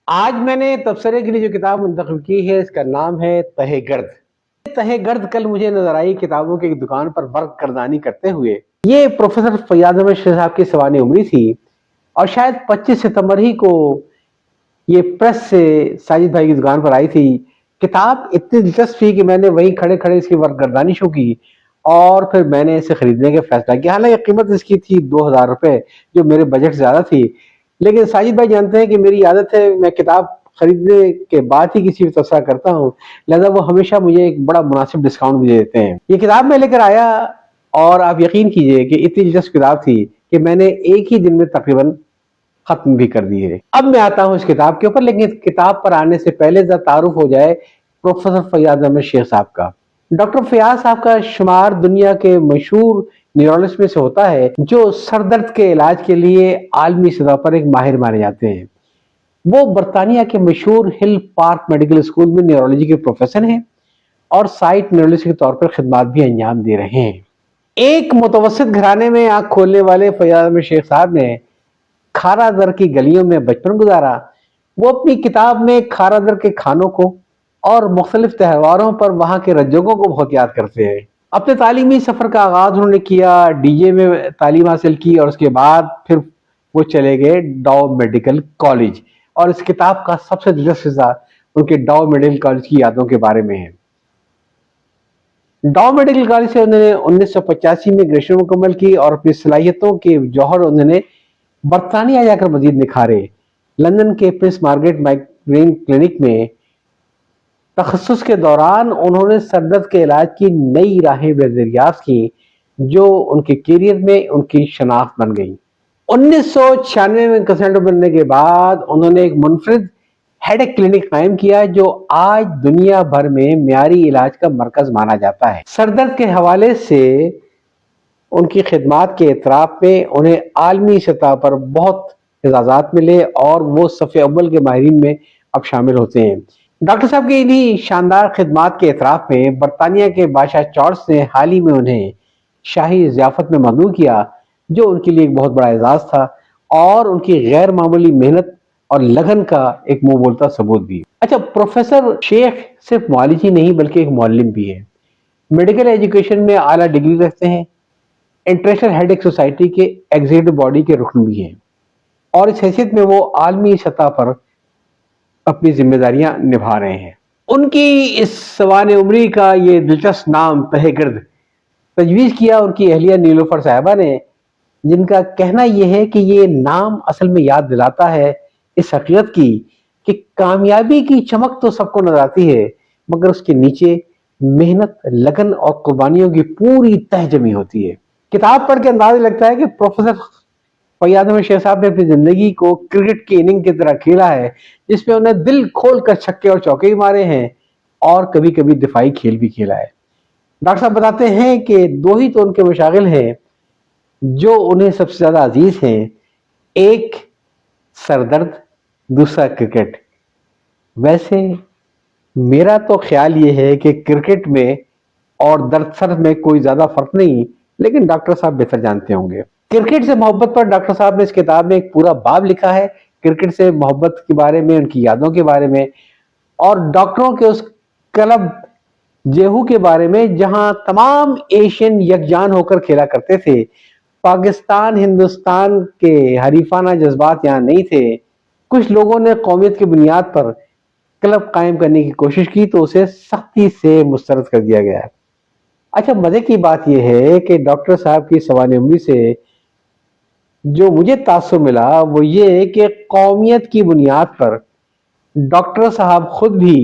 آج میں نے تبصرے کے لیے جو کتاب منتخب کی ہے اس کا نام ہے تہ گرد۔ تہ گرد کل مجھے نظر آئی کتابوں کی ایک دکان پر ورق گردانی کرتے ہوئے۔ یہ پروفیسر فیاض احمد شیخ صاحب کی سوانح عمری تھی اور شاید 25 ستمبر ہی کو یہ پریس سے ساجد بھائی کی دکان پر آئی تھی۔ کتاب اتنی دلچسپ تھی کہ میں نے وہیں کھڑے کھڑے اس کی ورق گردانی شروع کی اور پھر میں نے اسے خریدنے کا فیصلہ کیا۔ حالانکہ قیمت اس کی تھی 2000 روپے، جو میرے بجٹ سے زیادہ تھی، لیکن ساجد بھائی جانتے ہیں کہ میری عادت ہے میں کتاب خریدنے کے بعد ہی کسی کو تبصرہ کرتا ہوں، لہذا وہ ہمیشہ مجھے ایک بڑا مناسب ڈسکاؤنٹ مجھے دیتے ہیں۔ یہ کتاب میں لے کر آیا اور آپ یقین کیجئے کہ اتنی دلچسپ کتاب تھی کہ میں نے ایک ہی دن میں تقریباً ختم بھی کر دی ہے۔ اب میں آتا ہوں اس کتاب کے اوپر، لیکن اس کتاب پر آنے سے پہلے ذرا تعارف ہو جائے پروفیسر فیاض احمد شیخ صاحب کا۔ ڈاکٹر فیاض صاحب کا شمار دنیا کے مشہور نیورولوجسٹ میں سے ہوتا ہے جو سر درد کے علاج کے لیے عالمی سطح پر ایک ماہر مانے جاتے ہیں۔ وہ برطانیہ کے مشہور ہل پارک میڈیکل اسکول میں نیورولوجی کے پروفیسر ہیں اور سائٹ نیورولوجسٹ کے طور پر خدمات بھی انجام دے رہے ہیں۔ ایک متوسط گھرانے میں آنکھ کھولنے والے فیاض احمد شیخ صاحب نے کھارا در کی گلیوں میں بچپن گزارا۔ وہ اپنی کتاب میں کھارا در کے کھانوں کو اور مختلف تہواروں پر وہاں کے رجوگوں کو بہت یاد کرتے ہیں۔ اپنے تعلیمی سفر کا آغاز انہوں نے کیا ڈی جے میں تعلیم حاصل کی اور اس کے بعد پھر وہ چلے گئے ڈاؤ میڈیکل کالج، اور اس کتاب کا سب سے دلچسپ حصہ ان کے ڈاؤ میڈیکل کالج کی یادوں کے بارے میں ہے۔ ڈاؤ میڈیکل کالج سے انہوں نے 1985 میں گریجویشن مکمل کی اور اپنی صلاحیتوں کے جوہر انہوں نے برطانیہ جا کر مزید نکھارے۔ لندن کے پرنس مارگریٹ مائگرین کلینک میں تخصص کے دوران انہوں نے سر درد کے علاج کی نئی راہیں دریافت کی جو ان کے کیریئر میں ان کی شناخت بن گئی۔ 1996 میں کنسلٹنٹ بننے کے بعد انہوں نے ایک منفرد ہیڈ ایک کلینک قائم کیا جو آج دنیا بھر میں معیاری علاج کا مرکز مانا جاتا ہے۔ سر درد کے حوالے سے ان کی خدمات کے اعتراف میں انہیں عالمی سطح پر بہت اعزازات ملے اور وہ صف اول کے ماہرین میں اب شامل ہوتے ہیں۔ ڈاکٹر صاحب کی انہی شاندار خدمات کے اعتراف میں برطانیہ کے بادشاہ چارلس نے حال ہی میں انہیں شاہی ضیافت میں مدعو کیا، جو ان کے لیے ایک بہت بڑا اعزاز تھا اور ان کی غیر معمولی محنت اور لگن کا ایک منہ بولتا ثبوت بھی۔ اچھا، پروفیسر شیخ صرف معالج ہی نہیں بلکہ ایک معلم بھی ہے۔ میڈیکل ایجوکیشن میں اعلیٰ ڈگری رکھتے ہیں، انٹرنیشنل ہیڈ ایک سوسائٹی کے ایگزیکٹو باڈی کے رکن بھی ہیں، اور اس حیثیت میں وہ عالمی سطح پر اپنی ذمہ داریاں نبھا رہے ہیں۔ ان کی اس سوانح عمری کا یہ دلچسپ نام تہ گرد تجویز کیا ان کی اہلیہ نیلوفر صاحبہ نے، جن کا کہنا یہ ہے کہ یہ نام اصل میں یاد دلاتا ہے اس حقیقت کی کہ کامیابی کی چمک تو سب کو نظر آتی ہے مگر اس کے نیچے محنت، لگن اور قربانیوں کی پوری تہ جمی ہوتی ہے۔ کتاب پڑھ کے اندازہ لگتا ہے کہ پروفیسر فیاض احمد شیخ صاحب نے اپنی زندگی کو کرکٹ کی اننگ کی طرح کھیلا ہے، جس میں انہیں دل کھول کر چھکے اور چوکے بھی مارے ہیں اور کبھی کبھی دفاعی کھیل بھی کھیلا ہے۔ ڈاکٹر صاحب بتاتے ہیں کہ دو ہی تو ان کے مشاغل ہیں جو انہیں سب سے زیادہ عزیز ہیں، ایک سر درد، دوسرا کرکٹ۔ ویسے میرا تو خیال یہ ہے کہ کرکٹ میں اور درد سر میں کوئی زیادہ فرق نہیں، لیکن ڈاکٹر صاحب بہتر جانتے ہوں گے۔ کرکٹ سے محبت پر ڈاکٹر صاحب نے اس کتاب میں ایک پورا باب لکھا ہے، کرکٹ سے محبت کے بارے میں، ان کی یادوں کے بارے میں، اور ڈاکٹروں کے اس کلب جیہو کے بارے میں جہاں تمام ایشین یکجان ہو کر کھیلا کرتے تھے۔ پاکستان ہندوستان کے حریفانہ جذبات یہاں نہیں تھے۔ کچھ لوگوں نے قومیت کی بنیاد پر کلب قائم کرنے کی کوشش کی تو اسے سختی سے مسترد کر دیا گیا ہے۔ اچھا، مزے کی بات یہ ہے کہ ڈاکٹر صاحب کی سوانح عمری سے جو مجھے تاثر ملا وہ یہ ہے کہ قومیت کی بنیاد پر ڈاکٹر صاحب خود بھی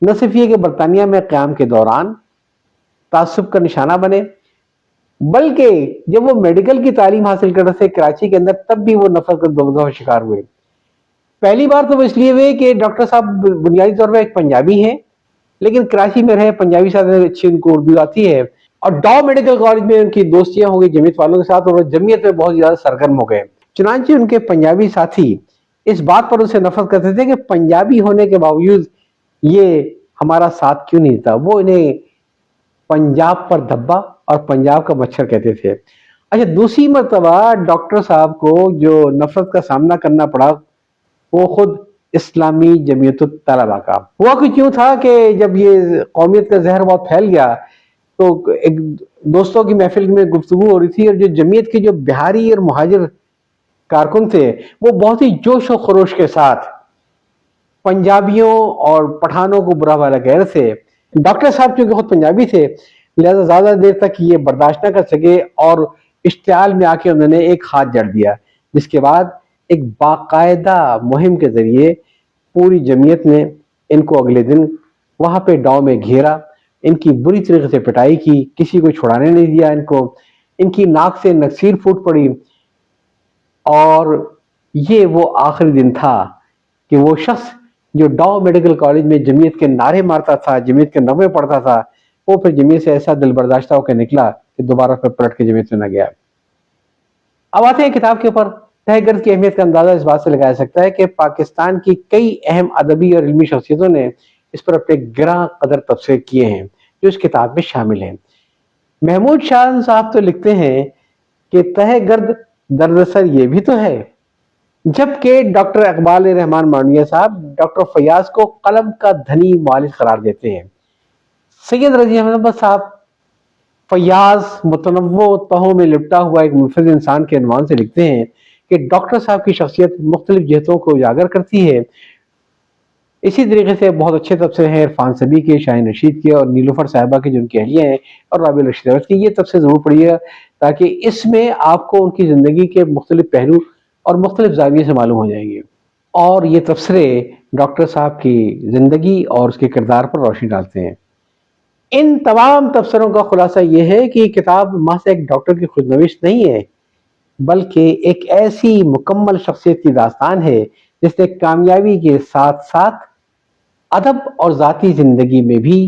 نہ صرف یہ کہ برطانیہ میں قیام کے دوران تعصب کا نشانہ بنے، بلکہ جب وہ میڈیکل کی تعلیم حاصل کر رہے تھے کراچی کے اندر تب بھی وہ نفرت کا دو شکار ہوئے۔ پہلی بار تو وہ اس لیے ہوئے کہ ڈاکٹر صاحب بنیادی طور پر ایک پنجابی ہیں، لیکن کراچی میں رہے پنجابی ساتھ اچھی ان کو اردو آتی ہے، اور ڈاؤ میڈیکل کالج میں ان کی دوستیاں ہو گئی جمعیت والوں کے ساتھ اور وہ جمعیت میں بہت زیادہ سرگرم ہو گئے۔ چنانچہ ان کے پنجابی ساتھی اس بات پر ان سے نفرت کرتے تھے کہ پنجابی ہونے کے باوجود یہ ہمارا ساتھ کیوں نہیں تھا۔ وہ انہیں پنجاب پر دھبا اور پنجاب کا مچھر کہتے تھے۔ اچھا، دوسری مرتبہ ڈاکٹر صاحب کو جو نفرت کا سامنا کرنا پڑا وہ خود اسلامی جمعیت الطلبہ کا۔ ہوا کچھ یوں تھا کہ جب یہ قومیت کا زہر بہت پھیل گیا تو ایک دوستوں کی محفل میں گفتگو ہو رہی تھی، اور جو جمعیت کے جو بہاری اور مہاجر کارکن تھے وہ بہت ہی جوش و خروش کے ساتھ پنجابیوں اور پٹھانوں کو برا بھلا کہہ رہے تھے۔ ڈاکٹر صاحب چونکہ خود پنجابی تھے لہذا زیادہ دیر تک یہ برداشت نہ کر سکے اور اشتعال میں آ کے انہوں نے ایک ہاتھ جڑ دیا، جس کے بعد ایک باقاعدہ مہم کے ذریعے پوری جمعیت نے ان کو اگلے دن وہاں پہ ڈاؤ میں گھیرا، ان کی بری طریقے سے پٹائی کی، کسی کو چھڑانے نہیں دیا، ان کی ناک سے نکسیر پھوٹ پڑی۔ اور یہ وہ آخری دن تھا کہ وہ شخص جو ڈاؤ میڈیکل کالج میں جمعیت کے نعرے مارتا تھا، جمعیت کے نغمے پڑھتا تھا، وہ پھر جمعیت سے ایسا دل برداشتہ ہو کے نکلا کہ دوبارہ پھر پلٹ کے جمعیت میں نہ گیا۔ اب آتے ہیں کتاب کے اوپر۔ تہ گرد کی اہمیت کا اندازہ اس بات سے لگایا سکتا ہے کہ پاکستان کی کئی اہم ادبی اور علمی شخصیتوں نے اس پر اپنے گراں قدر تبصرے کیے ہیں جو اس کتاب میں شامل ہیں۔ محمود شاہ صاحب تو لکھتے ہیں کہ تہ گرد دردسر یہ بھی تو ہے، جبکہ ڈاکٹر اقبال رحمان مانویہ صاحب ڈاکٹر فیاض کو قلم کا دھنی مؤلف قرار دیتے ہیں۔ سید رضی احمد صاحب فیاض متنوع تہوں میں لپٹا ہوا ایک منفرد انسان کے عنوان سے لکھتے ہیں کہ ڈاکٹر صاحب کی شخصیت مختلف جہتوں کو اجاگر کرتی ہے۔ اسی طریقے سے بہت اچھے تبصرے ہیں عرفان سبی کے، شاہین رشید کے اور نیلوفر صاحبہ کے جو ان کی اہلیہ ہیں، اور رابعہ رشید احمد کی۔ یہ تبصرے ضرور پڑھیے گا تاکہ اس میں آپ کو ان کی زندگی کے مختلف پہلو اور مختلف زاویے سے معلوم ہو جائیں گے، اور یہ تبصرے ڈاکٹر صاحب کی زندگی اور اس کے کردار پر روشنی ڈالتے ہیں۔ ان تمام تبصروں کا خلاصہ یہ ہے کہ یہ کتاب محض ایک ڈاکٹر کی خود نوشت نہیں ہے، بلکہ ایک ایسی مکمل شخصیت کی داستان ہے جس نے کامیابی کے ساتھ ساتھ ادب اور ذاتی زندگی میں بھی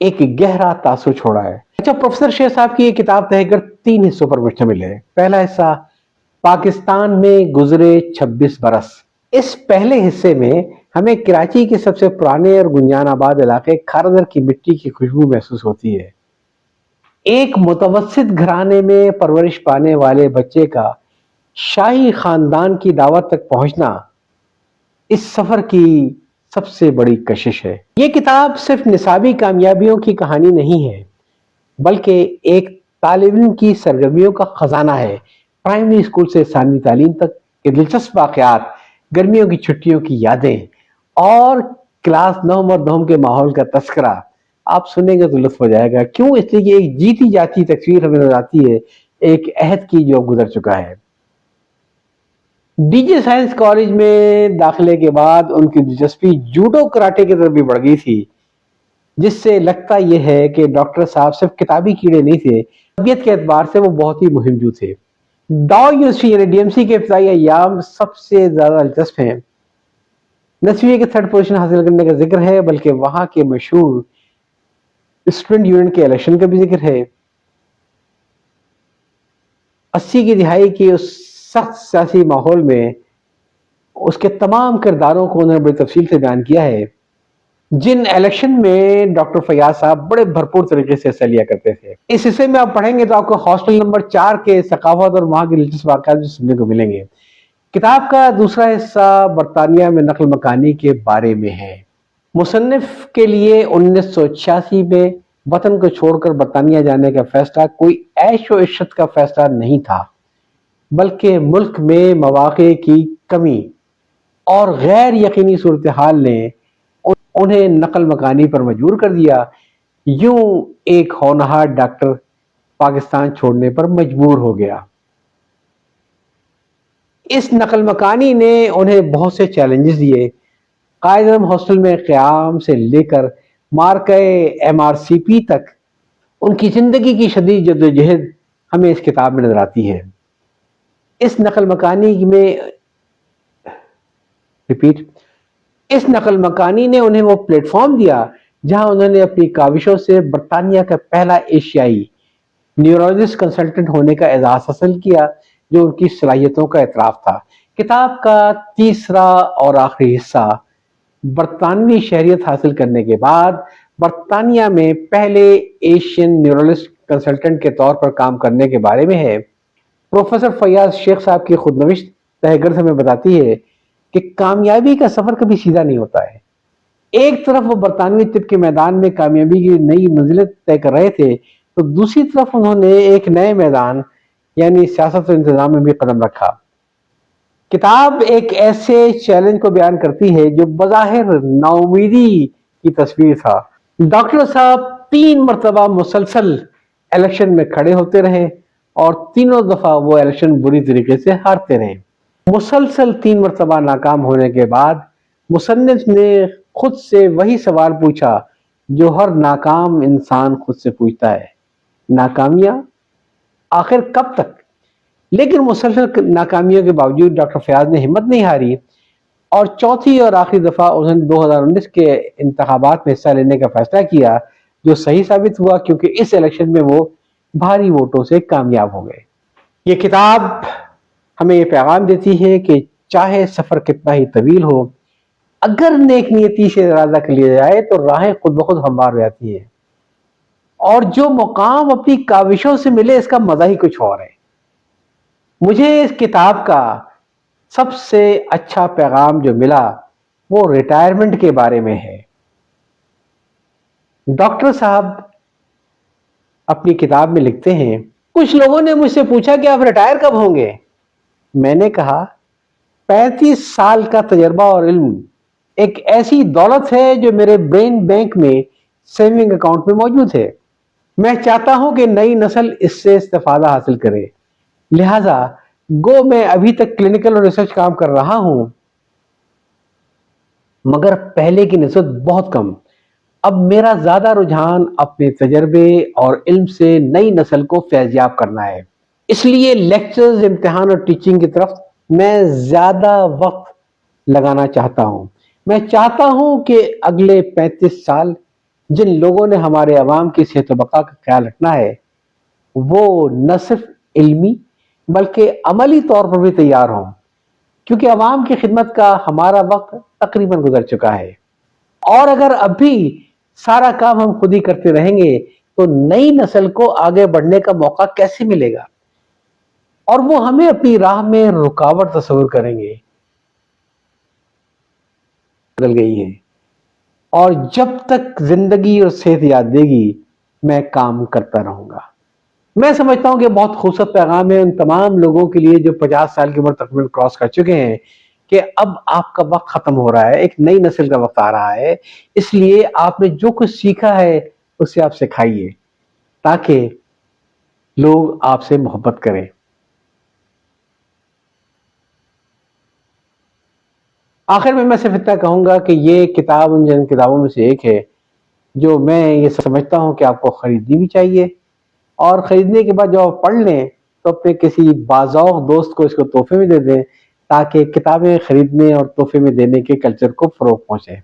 ایک گہرا تاثر چھوڑا ہے۔ اچھا، پروفیسر شیخ صاحب کی یہ کتاب تہ گرد 3 حصوں پر مشتمل ہے۔ پہلا حصہ پاکستان میں گزرے 26 برس۔ اس پہلے حصے میں ہمیں کراچی کے سب سے پرانے اور گنجان آباد علاقے کھارزر کی مٹی کی خوشبو محسوس ہوتی ہے۔ ایک متوسط گھرانے میں پرورش پانے والے بچے کا شاہی خاندان کی دعوت تک پہنچنا اس سفر کی سب سے بڑی کشش ہے۔ یہ کتاب صرف نصابی کامیابیوں کی کہانی نہیں ہے، بلکہ ایک طالب علم کی سرگرمیوں کا خزانہ ہے۔ پرائمری اسکول سے ثانوی تعلیم تک کے دلچسپ واقعات، گرمیوں کی چھٹیوں کی یادیں اور کلاس 9 اور 10 کے ماحول کا تذکرہ آپ سنیں گے تو لطف ہو جائے گا۔ کیوں؟ اس لیے کہ ایک جیتی جاتی تصویر ہمیں نظر آتی ہے ایک عہد کی جو گزر چکا ہے۔ ڈی جے سائنس کالج میں داخلے کے بعد ان کی دلچسپی جوڈو کراٹے کی طرف بھی بڑھ گئی تھی، جس سے لگتا یہ ہے کہ ڈاکٹر صاحب صرف کتابی کیڑے نہیں تھے، طبیعت کے اعتبار سے وہ بہت ہی مہم جو تھے۔ ڈاؤ یونیورسٹی یعنی ڈی ایم سی کے ابتدائی ایام سب سے زیادہ دلچسپ ہیں۔ نسویے کے 3rd پوزیشن حاصل کرنے کا ذکر ہے، بلکہ وہاں کے مشہور اسٹوڈنٹ یونین کے الیکشن کا بھی ذکر ہے۔ 80 کی دہائی کے اس سخت سیاسی ماحول میں اس کے تمام کرداروں کو انہوں نے بڑی تفصیل سے بیان کیا ہے، جن الیکشن میں ڈاکٹر فیاض صاحب بڑے بھرپور طریقے سے حصہ لیا کرتے تھے۔ اس حصے میں آپ پڑھیں گے تو آپ کو ہاسٹل نمبر 4 کے ثقافت اور وہاں کے دلچسپ واقعات بھی سننے کو ملیں گے۔ کتاب کا دوسرا حصہ برطانیہ میں نقل مکانی کے بارے میں ہے۔ مصنف کے لیے 1986 میں وطن کو چھوڑ کر برطانیہ جانے کا فیصلہ کوئی عیش و عشرت کا فیصلہ نہیں تھا، بلکہ ملک میں مواقع کی کمی اور غیر یقینی صورتحال نے انہیں نقل مکانی پر مجبور کر دیا۔ یوں ایک ہونہار ڈاکٹر پاکستان چھوڑنے پر مجبور ہو گیا۔ اس نقل مکانی نے انہیں بہت سے چیلنجز دیے۔ قائد اعظم ہاسٹل میں قیام سے لے کر مارکہ MRCP تک ان کی زندگی کی شدید جدوجہد ہمیں اس کتاب میں نظر آتی ہے۔ اس نقل مکانی نے انہیں وہ پلیٹ فارم دیا جہاں انہوں نے اپنی کاوشوں سے برطانیہ کا پہلا ایشیائی نیورولوجسٹ کنسلٹنٹ ہونے کا اعزاز حاصل کیا، جو ان کی صلاحیتوں کا اعتراف تھا۔ کتاب کا تیسرا اور آخری حصہ برطانوی شہریت حاصل کرنے کے بعد برطانیہ میں پہلے ایشین نیورولوجسٹ کنسلٹنٹ کے طور پر کام کرنے کے بارے میں ہے۔ پروفیسر فیاض شیخ صاحب کی خود نوشت تہ گرد ہمیں بتاتی ہے کہ کامیابی کا سفر کبھی سیدھا نہیں ہوتا ہے۔ ایک طرف وہ برطانوی طب کے میدان میں کامیابی کی نئی منزلیں طے کر رہے تھے، تو دوسری طرف انہوں نے ایک نئے میدان یعنی سیاست و انتظام میں بھی قدم رکھا۔ کتاب ایک ایسے چیلنج کو بیان کرتی ہے جو بظاہر ناامیدی کی تصویر تھا۔ ڈاکٹر صاحب 3 مرتبہ مسلسل الیکشن میں کھڑے ہوتے رہے اور تینوں دفعہ وہ الیکشن بری طریقے سے ہارتے رہے۔ مسلسل 3 مرتبہ ناکام ہونے کے بعد مصنف نے خود سے وہی سوال پوچھا جو ہر ناکام انسان خود سے پوچھتا ہے، ناکامیاں آخر کب تک؟ لیکن مسلسل ناکامیوں کے باوجود ڈاکٹر فیاض نے ہمت نہیں ہاری اور چوتھی اور آخری دفعہ انہوں نے 2019 کے انتخابات میں حصہ لینے کا فیصلہ کیا، جو صحیح ثابت ہوا کیونکہ اس الیکشن میں وہ بھاری ووٹوں سے کامیاب ہو گئے۔ یہ کتاب ہمیں یہ پیغام دیتی ہے کہ چاہے سفر کتنا ہی طویل ہو، اگر نیک نیتی سے ارادہ کر لیا جائے تو راہیں خود بخود ہموار ہو جاتی ہیں، اور جو مقام اپنی کاوشوں سے ملے اس کا مزہ ہی کچھ اور ہے۔ مجھے اس کتاب کا سب سے اچھا پیغام جو ملا وہ ریٹائرمنٹ کے بارے میں ہے۔ ڈاکٹر صاحب اپنی کتاب میں لکھتے ہیں، کچھ لوگوں نے مجھ سے پوچھا کہ آپ ریٹائر کب ہوں گے؟ میں نے کہا 35 سال کا تجربہ اور علم ایک ایسی دولت ہے جو میرے برین بینک میں سیونگ اکاؤنٹ میں موجود ہے۔ میں چاہتا ہوں کہ نئی نسل اس سے استفادہ حاصل کرے، لہذا گو میں ابھی تک کلینکل اور ریسرچ کام کر رہا ہوں، مگر پہلے کی نسبت بہت کم۔ اب میرا زیادہ رجحان اپنے تجربے اور علم سے نئی نسل کو فیضیاب کرنا ہے، اس لیے لیکچرز، امتحان اور ٹیچنگ کی طرف میں زیادہ وقت لگانا چاہتا ہوں۔ میں چاہتا ہوں کہ اگلے 35 سال جن لوگوں نے ہمارے عوام کی صحت و بقا کا خیال رکھنا ہے وہ نہ صرف علمی بلکہ عملی طور پر بھی تیار ہوں، کیونکہ عوام کی خدمت کا ہمارا وقت تقریباً گزر چکا ہے، اور اگر اب بھی سارا کام ہم خود ہی کرتے رہیں گے تو نئی نسل کو آگے بڑھنے کا موقع کیسے ملے گا، اور وہ ہمیں اپنی راہ میں رکاوٹ تصور کریں گے۔ بدل گئی ہے، اور جب تک زندگی اور صحت یاد دے گی میں کام کرتا رہوں گا۔ میں سمجھتا ہوں کہ بہت خوبصورت پیغام ہے ان تمام لوگوں کے لیے جو 50 سال کی عمر تقریباً کراس کر چکے ہیں، کہ اب آپ کا وقت ختم ہو رہا ہے، ایک نئی نسل کا وقت آ رہا ہے، اس لیے آپ نے جو کچھ سیکھا ہے اسے آپ سکھائیے تاکہ لوگ آپ سے محبت کریں۔ آخر میں صرف اتنا کہوں گا کہ یہ کتاب ان جن کتابوں میں سے ایک ہے جو میں یہ سمجھتا ہوں کہ آپ کو خریدنی بھی چاہیے، اور خریدنے کے بعد جب آپ پڑھ لیں تو اپنے کسی باذوق دوست کو اس کو تحفے میں دے دیں تاکہ کتابیں خریدنے اور تحفے میں دینے کے کلچر کو فروغ پہنچے۔